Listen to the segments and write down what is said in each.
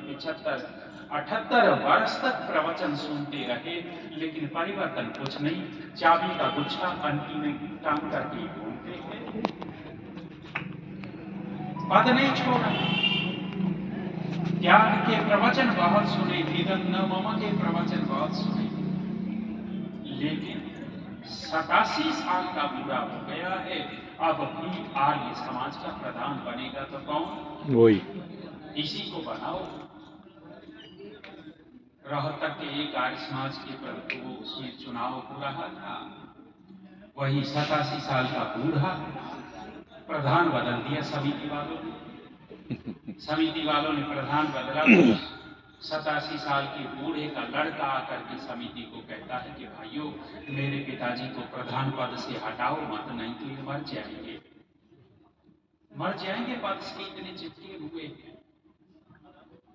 75-78 वर्ष तक प्रवचन सुनते रहे, लेकिन परिवर्तन कुछ नहीं। चाबी का गुच्छा अंटी में टांग करके घूमते हैं, पद नहीं छोड़ा। त्याग के प्रवचन बहुत सुने, निधन न मम के प्रवचन बहुत सुने, लेकिन 87 साल का बूढ़ा हो गया है, अब भी आर्य समाज का प्रधान बनेगा तो कौन? वही, इसी को बनाओ। रोहतक के एक आर्य समाज के प्रभु उसमें चुनाव हो रहा था, वही 87 साल का बूढ़ा प्रधान बदल दिया समिति वालों ने। समिति वालों ने प्रधान बदला, 87 साल के बूढ़े का लड़का आकर के समिति को कहता है कि भाइयों, मेरे पिताजी को प्रधान पद से हटाओ मत, नहीं तो ये मर जाएंगे, मर जाएंगे पद से, इतने चिपके हुए हैं।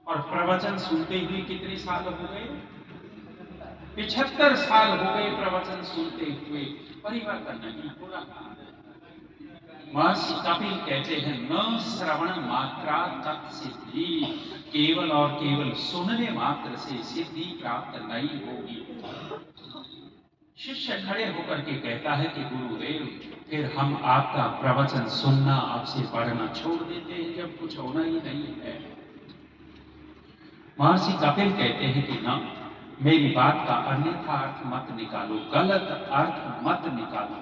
और प्रवचन सुनते हुए कितने साल हो गए? 75 साल हो गए प्रवचन सुनते हुए, परिवर्तन नहीं हो रहा। महर्षि कपिल कहते हैं, न श्रवण मात्रा तत्सिद्धि, केवल और केवल सुनने मात्र से सिद्धि प्राप्त नहीं होगी। शिष्य खड़े होकर के कहता है कि गुरुदेव, फिर हम आपका प्रवचन सुनना, आपसे पढ़ना छोड़ देते हैं जब कुछ होना ही नहीं है। महर्षि कपिल कहते हैं कि ना, मेरी बात का अन्यथा अर्थ मत निकालो, गलत अर्थ मत निकालो।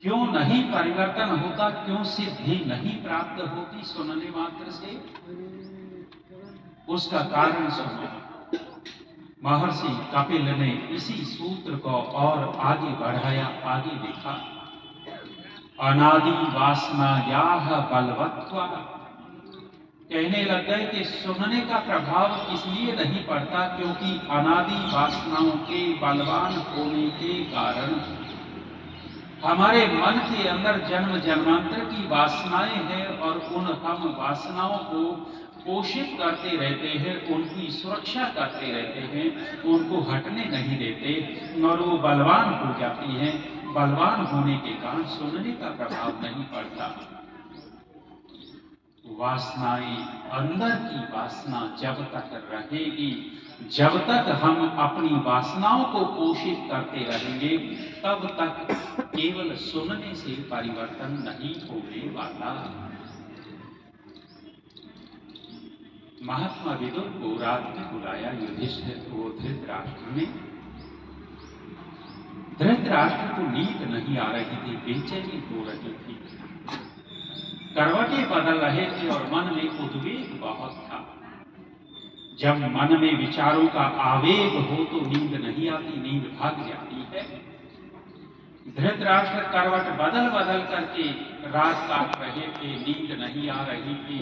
क्यों नहीं परिवर्तन होता, क्यों सिद्धि नहीं प्राप्त होती सुनने मात्र से? उसका कारण सुनो। महर्षि कपिल ने इसी सूत्र को और आगे बढ़ाया, आगे देखा। अनादि वासना याह बलवत्वा, कहने लग गए कि सुनने का प्रभाव इसलिए नहीं पड़ता क्योंकि अनादि वासनाओं के बलवान होने के कारण हमारे मन के अंदर जन्म जन्मांतर की वासनाएं हैं, और उन हम वासनाओं को पोषित करते रहते हैं, उनकी सुरक्षा करते रहते हैं, उनको हटने नहीं देते, और वो बलवान हो जाती हैं। बलवान होने के कारण सुनने का प्रभाव नहीं पड़ता। वासनाएं, अंदर की वासना जब तक रहेगी, जब तक हम अपनी वासनाओं को पोषित करते रहेंगे, तब तक केवल सुनने से परिवर्तन नहीं होने वाला। महात्मा विदुर को रात में बुलाया युधिष्ठिर को धृतराष्ट्र ने। धृतराष्ट्र को नींद नहीं आ रही थी, बेचैनी हो रही थी, करवटें बदल रहे थे और मन में उद्वेग बहुत था। जब मन में विचारों का आवेग हो तो नींद नहीं आती, नींद भाग जाती है। धृतराष्ट्र करवट बदल बदल करके रात काट रहे थे, नींद नहीं आ रही थी।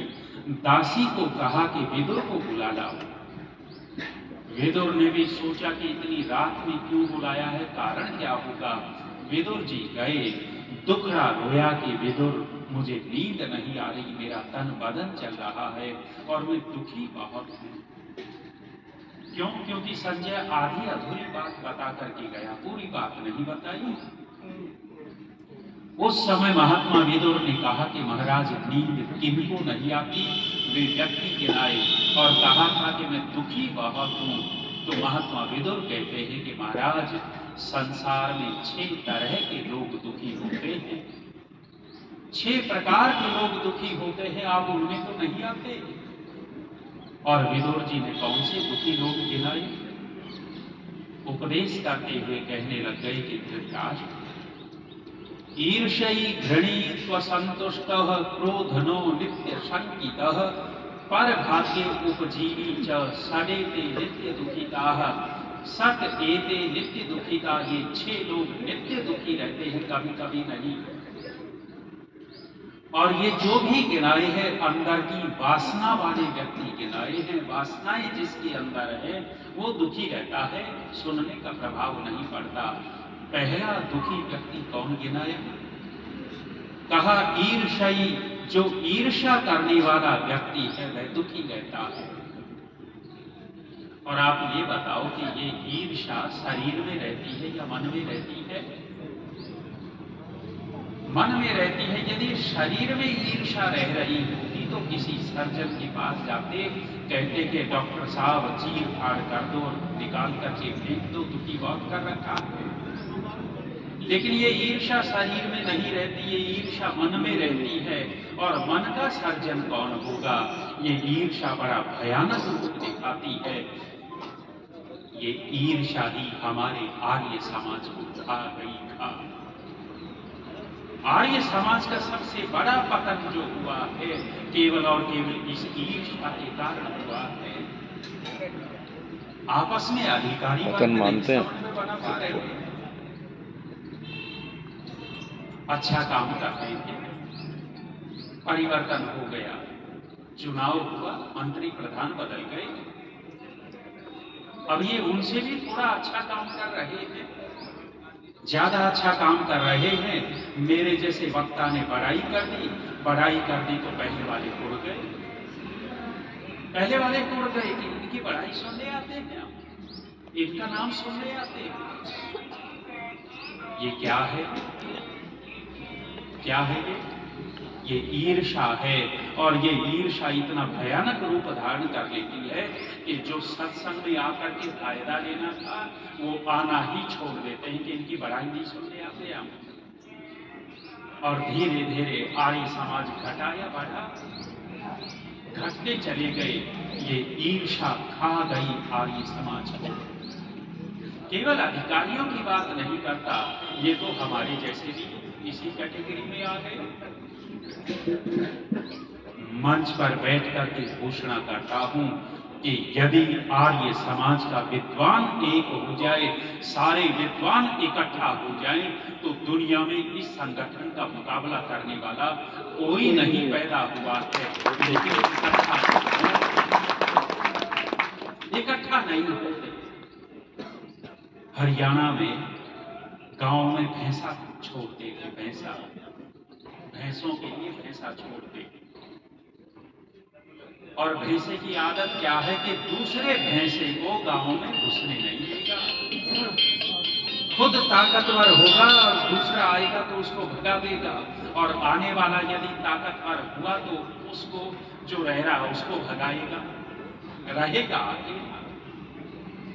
दासी को कहा कि विदुर को बुला लाओ। विदुर ने भी सोचा कि इतनी रात में क्यों बुलाया है, कारण क्या होगा। विदुर जी गए, दुखड़ा रोया कि विदुर, मुझे नींद नहीं आ रही, मेरा तन बदन चल रहा है और मैं दुखी बहुत हूं। क्यों? क्योंकि संजय आधी अधूरी बात बता करके गया, पूरी बात नहीं बताई। उस समय महात्मा विदुर ने कहा कि महाराज, नींद किनको नहीं आती, वे व्यक्ति गिनाए और कहा था कि मैं दुखी बहुत हूं। तो महात्मा विदुर कहते हैं कि महाराज, संसार में 6 तरह के लोग दुखी होते हैं, 6 प्रकार के लोग दुखी होते हैं, आप उनमें तो नहीं आते। और विदुर जी ने कौन से दुखी लोग गिनाए? उपदेश करते हुए कहने लग गए कि धृतराष्ट्र, ईर्ष्यी घृणी स्वसंतुष्टः क्रोधनो नित्य शंकितः पर भाग्ये उपजीवी च सडेते नित्य दुखिताः। सट एते नित्य दुखिता, ये 6 लोग नित्य दुखी रहते हैं, कभी कभी नहीं। और ये जो भी गिनाए हैं, अंदर की वासना वाले व्यक्ति गिनाए हैं। वासनाएं जिसके अंदर है वो दुखी रहता है, सुनने का प्रभाव नहीं पड़ता। पहला दुखी व्यक्ति कौन गिनाया? कहा ईर्ष्यी, जो ईर्ष्या करने वाला व्यक्ति है वह दुखी रहता है। और आप ये बताओ कि ये ईर्ष्या शरीर में रहती है या मन में रहती है? मन में रहती है। यदि शरीर में ईर्षा रह रही होती तो किसी सर्जन के पास जाते, कहते कि डॉक्टर साहब चीर फाड़ कर दो और निकाल करके फेंक दो, दुखी बहुत कर रखा है। लेकिन ये ईर्षा शरीर में नहीं रहती, ये ईर्षा मन में रहती है। और मन का सर्जन कौन होगा? ये ईर्षा बड़ा भयानक रूप दिखाती है। ये ईर्षा ही हमारे आर्य समाज को खा गई खा। आर्य समाज का सबसे बड़ा पतन जो हुआ है, केवल और केवल इस ईर्षा के कारण हुआ है। आपस में अधिकारी पतन मानते हैं। बना पा रहे हैं, अच्छा काम करते थे, परिवर्तन हो गया, चुनाव हुआ, मंत्री प्रधान बदल गए, अब ये उनसे भी थोड़ा अच्छा काम कर रहे हैं, ज्यादा अच्छा काम कर रहे हैं। मेरे जैसे वक्ता ने बड़ाई कर दी तो पहले वाले उड़ गए, कि इनकी बड़ाई सुनने आते हैं, इनका नाम सुनने आते हैं। ये क्या है? ये ईर्षा है। और ये ईर्षा इतना भयानक रूप धारण कर लेती है कि जो सत्संग में आकर के फायदा लेना था वो आना ही छोड़ देते हैं कि इनकी बड़ाई नहीं सुनने आते हम। और धीरे धीरे आर्य समाज घटा या बढ़ा, घटते चले गए। ये ईर्षा खा गई आर्य समाज को। केवल अधिकारियों की बात नहीं करता, ये तो हमारे जैसे भी इसी कैटेगरी में आ गए। मंच पर बैठ करके घोषणा करता हूं कि यदि आर्य समाज का विद्वान एक हो जाए, सारे विद्वान इकट्ठा हो जाएं, तो दुनिया में इस संगठन का मुकाबला करने वाला कोई नहीं पैदा हुआ है। लेकिन इकट्ठा नहीं होते। हरियाणा में गांव में भैंसा छोड़ते थे, भैंसों के लिए भैंसा छोड़ते। और भैंसे की आदत क्या है कि दूसरे भैंसे को गांव में घुसने नहीं देगा। खुद ताकतवर होगा और दूसरा आएगा तो उसको भगा देगा, और आने वाला यदि ताकतवर हुआ तो उसको जो रह रहा उसको भगाएगा, रहेगा आगे।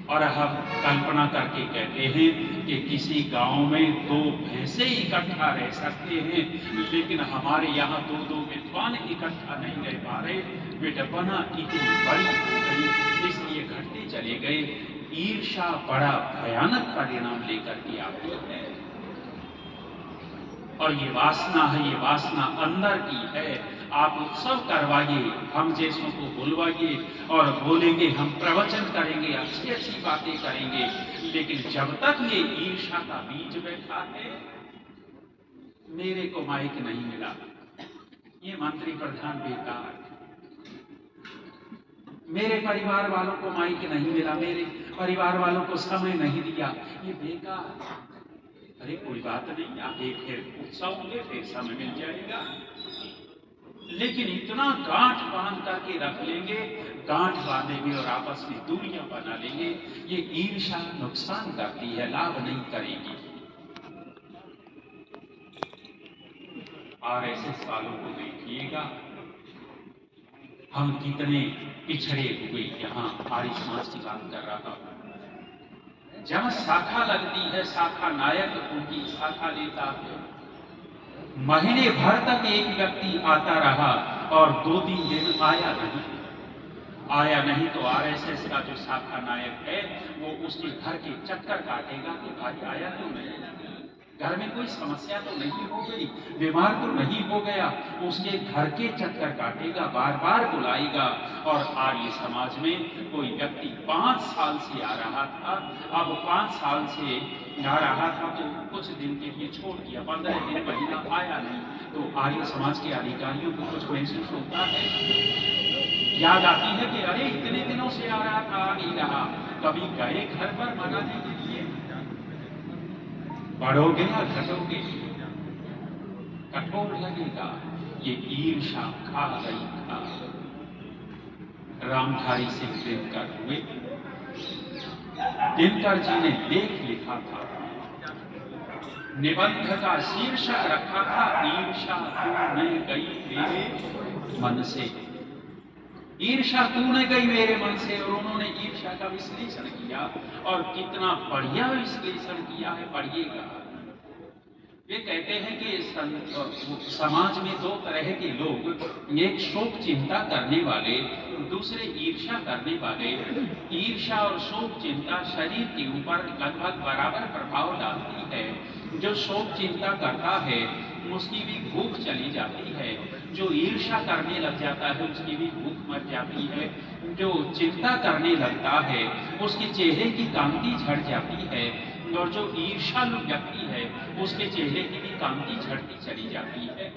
और हम कल्पना करके कहते हैं कि किसी गांव में 2 भैंसे इकट्ठा रह सकते हैं, लेकिन हमारे यहाँ 2 विद्वान इकट्ठा नहीं रह पा रहे। विडंबना इतनी बड़ी हो गई, इसलिए घटते चले गए। ईर्षा बड़ा भयानक परिणाम लेकर के आती है। और ये वासना है, ये वासना अंदर की है। आप उत्सव करवाइए, हम जैसों को बुलवाइए और बोलेंगे, हम प्रवचन करेंगे, अच्छी अच्छी बातें करेंगे, लेकिन जब तक ये ईर्षा का बीज बैठा है, मेरे को माइक नहीं मिला, ये मंत्री प्रधान बेकार, मेरे परिवार वालों को माइक नहीं मिला, मेरे परिवार वालों को समय नहीं दिया, ये बेकार। अरे कोई बात नहीं, आगे फिर उत्सव होंगे, फिर समय मिल जाएगा। लेकिन इतना गांठ बांध करके रख लेंगे, गांठ बांधेंगे और आपस में दूरियां बना लेंगे। ये ईर्षा नुकसान करती है, लाभ नहीं करेगी। आरएसएस वालों को देखिएगा, हम कितने पिछड़े हुए यहाँ आर्य समाज की बात कर रहा हूं। जब शाखा लगती है, शाखा नायक उनकी शाखा लेता है, महीने भर तक एक व्यक्ति आता रहा और 2-3 दिन आया नहीं तो आरएसएस का जो शाखा नायक है वो उसके घर के चक्कर काटेगा कि भाई आया तो नहीं, घर में कोई समस्या तो नहीं हो गई, बीमार तो नहीं हो गया, उसके घर के चक्कर काटेगा, बार बार बुलाएगा। और आर्य समाज में कोई व्यक्ति 5 साल से आ रहा था, अब 5 साल से आ रहा था तो कुछ दिन के लिए छोड़ दिया, 15 दिन महीना आया नहीं, तो आर्य समाज के अधिकारियों को कुछ महसूस होता है, याद आती है कि अरे इतने दिनों से आ रहा था, आ नहीं रहा। कभी गए घर पर मनाने के लिए? बढ़ोगे या घटोगे, कठोर लगेगा। ये ईर्षा खा गई खा। रामधारी सिंह दिनकर हुए, दिनकर जी ने लेख लिखा था, निबंध का शीर्षक रखा था, ईर्षा तूने गई मेरे मन से। ईर्षा तूने गई मेरे मन से। और उन्होंने ईर्षा का विश्लेषण किया, और कितना बढ़िया विश्लेषण किया है, पढ़िएगा। वे कहते हैं कि समाज में दो तरह के लोग, एक शोक चिंता करने वाले, दूसरे ईर्षा करने वाले। ईर्षा और शोक चिंता शरीर के ऊपर लगभग बराबर प्रभाव डालती है। जो शोक चिंता करता है उसकी भी भूख चली जाती है, जो ईर्षा करने लग जाता है उसकी भी भूख मर जाती है, जो चिंता करने लगता है उसके चेहरे की कांति झड़ जाती है, और जो ईर्ष्यालु व्यक्ति है उसके चेहरे की भी कांति झड़ती चली जाती है।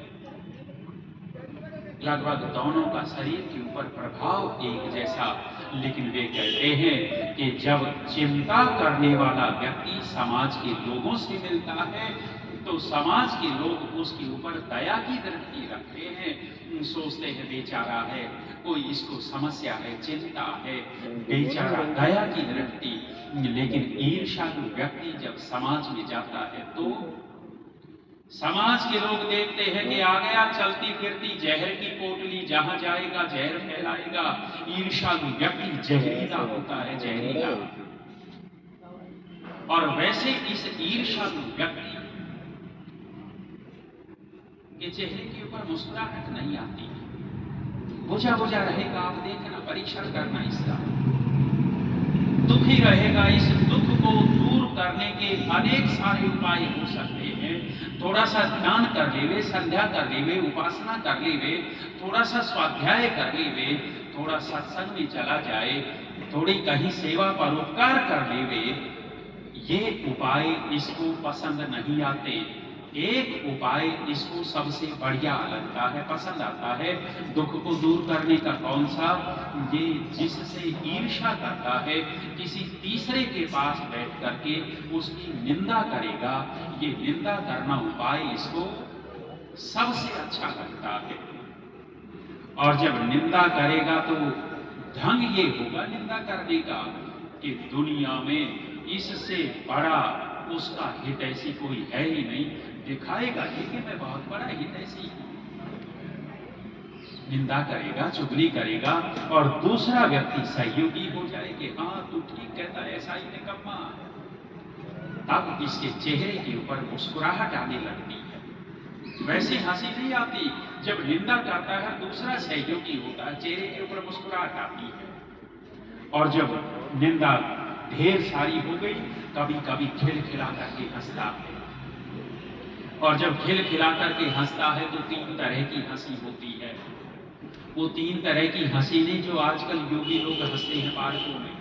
लगभग दोनों का शरीर के ऊपर प्रभाव एक जैसा। लेकिन वे कहते हैं कि जब चिंता करने वाला व्यक्ति समाज के लोगों से मिलता है तो समाज के लोग उसके ऊपर दया की दृष्टि रखते हैं, सोचते हैं बेचारा है, कोई इसको समस्या है, चिंता है, बेचारा, दया की दृष्टि। लेकिन ईर्ष्यालु व्यक्ति जब समाज में जाता है तो समाज के लोग देखते हैं कि आ गया चलती फिरती जहर की पोटली, जहां जाएगा जहर फैलाएगा। ईर्ष्यालु व्यक्ति जहरीला होता है, जहरीला। और वैसे इस ईर्ष्यालु व्यक्ति के चेहरे के ऊपर मुस्कुराहट नहीं आती, बुझा बुझा रहेगा। आप देखना, परीक्षण करना इसका, दुखी रहेगा। इस दुख को दूर करने के अनेक सारे उपाय हो सकते हैं। थोड़ा सा ध्यान कर लेवे, संध्या कर लेवे, उपासना कर लेवे, थोड़ा सा स्वाध्याय कर लेवे, थोड़ा सत्संग में चला जाए, थोड़ी कहीं सेवा परोपकार कर लेवे। ये उपाय इसको पसंद नहीं आते। एक उपाय इसको सबसे बढ़िया लगता है, पसंद आता है। दुख को दूर करने का कौन सा? ये जिससे ईर्ष्या करता है, किसी तीसरे के पास बैठ करके उसकी निंदा करेगा, ये निंदा करना उपाय इसको सबसे अच्छा लगता है। और जब निंदा करेगा तो ढंग ये होगा निंदा करने का कि दुनिया में इससे बड़ा उसका हितैषी कोई है ही नहीं। दिखाएगा ये कि मैं बहुत बड़ा हितैषी हूं। निंदा करेगा, चुगली करेगा, और दूसरा व्यक्ति सहयोगी हो जाए कि हाँ तू ठीक कहता है, ऐसा ही निकम्मा। तब इसके चेहरे के ऊपर मुस्कुराहट आने लगती है। वैसी हंसी नहीं आती जब निंदा करता है दूसरा सहयोगी होता है, चेहरे के ऊपर मुस्कुराहट आती है। और जब निंदा ढेर सारी हो गई, कभी कभी खिलखिला करके हंसता है। और जब खिलखिला करके हंसता है तो तीन तरह की हंसी होती है। वो तीन तरह की हंसी नहीं जो आजकल योगी लोग हंसते हैं पार्कों में।